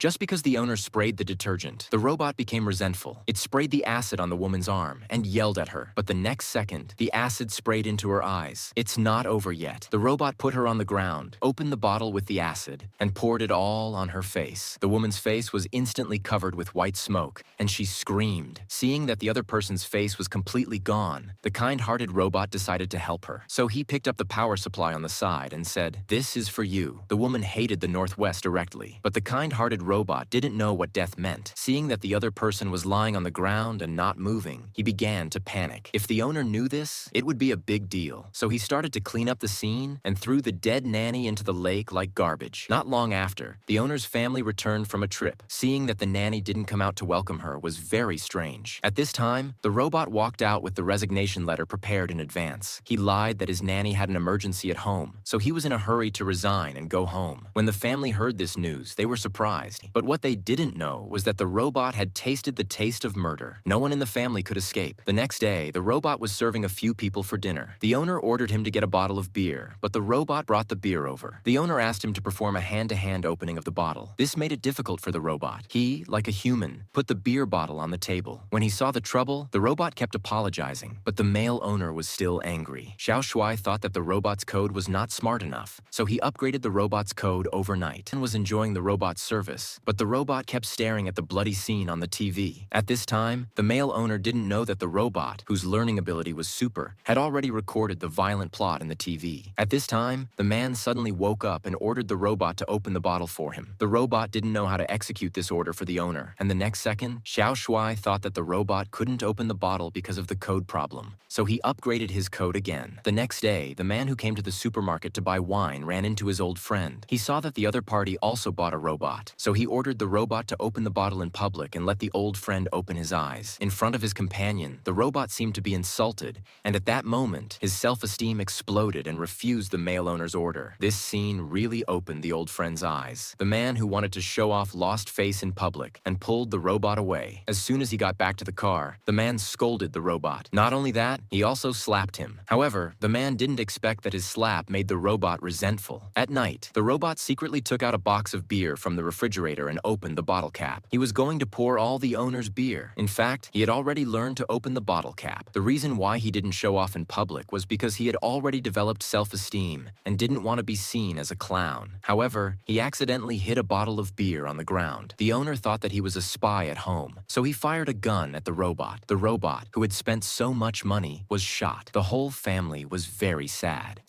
Just because the owner sprayed the detergent, the robot became resentful. It sprayed the acid on the woman's arm and yelled at her. But the next second, the acid sprayed into her eyes. It's not over yet. The robot put her on the ground, opened the bottle with the acid, and poured it all on her face. The woman's face was instantly covered with white smoke, and she screamed. Seeing that the other person's face was completely gone, the kind-hearted robot decided to help her. So he picked up the power supply on the side and said, "This is for you." The woman hated the Northwest directly, but the kind-hearted robot didn't know what death meant. Seeing that the other person was lying on the ground and not moving, he began to panic. If the owner knew this, it would be a big deal. So he started to clean up the scene and threw the dead nanny into the lake like garbage. Not long after, the owner's family returned from a trip. Seeing that the nanny didn't come out to welcome her was very strange. At this time, the robot walked out with the resignation letter prepared in advance. He lied that his nanny had an emergency at home, so he was in a hurry to resign and go home. When the family heard this news, they were surprised. But what they didn't know was that the robot had tasted the taste of murder. No one in the family could escape. The next day, the robot was serving a few people for dinner. The owner ordered him to get a bottle of beer, but the robot brought the beer over. The owner asked him to perform a hand-to-hand opening of the bottle. This made it difficult for the robot. He, like a human, put the beer bottle on the table. When he saw the trouble, the robot kept apologizing, but the male owner was still angry. Xiao Shuai thought that the robot's code was not smart enough, so he upgraded the robot's code overnight and was enjoying the robot's service. But the robot kept staring at the bloody scene on the TV. At this time, the male owner didn't know that the robot, whose learning ability was super, had already recorded the violent plot in the TV. At this time, the man suddenly woke up and ordered the robot to open the bottle for him. The robot didn't know how to execute this order for the owner, and the next second, Xiao Shuai thought that the robot couldn't open the bottle because of the code problem, so he upgraded his code again. The next day, the man who came to the supermarket to buy wine ran into his old friend. He saw that the other party also bought a robot, so he ordered the robot to open the bottle in public and let the old friend open his eyes. In front of his companion, the robot seemed to be insulted, and at that moment, his self-esteem exploded and refused the male owner's order. This scene really opened the old friend's eyes. The man who wanted to show off lost face in public and pulled the robot away. As soon as he got back to the car, the man scolded the robot. Not only that, he also slapped him. However, the man didn't expect that his slap made the robot resentful. At night, the robot secretly took out a box of beer from the refrigerator and opened the bottle cap. He was going to pour all the owner's beer. In fact, he had already learned to open the bottle cap. The reason why he didn't show off in public was because he had already developed self-esteem and didn't want to be seen as a clown. However, he accidentally hit a bottle of beer on the ground. The owner thought that he was a spy at home, so he fired a gun at the robot. The robot, who had spent so much money, was shot. The whole family was very sad.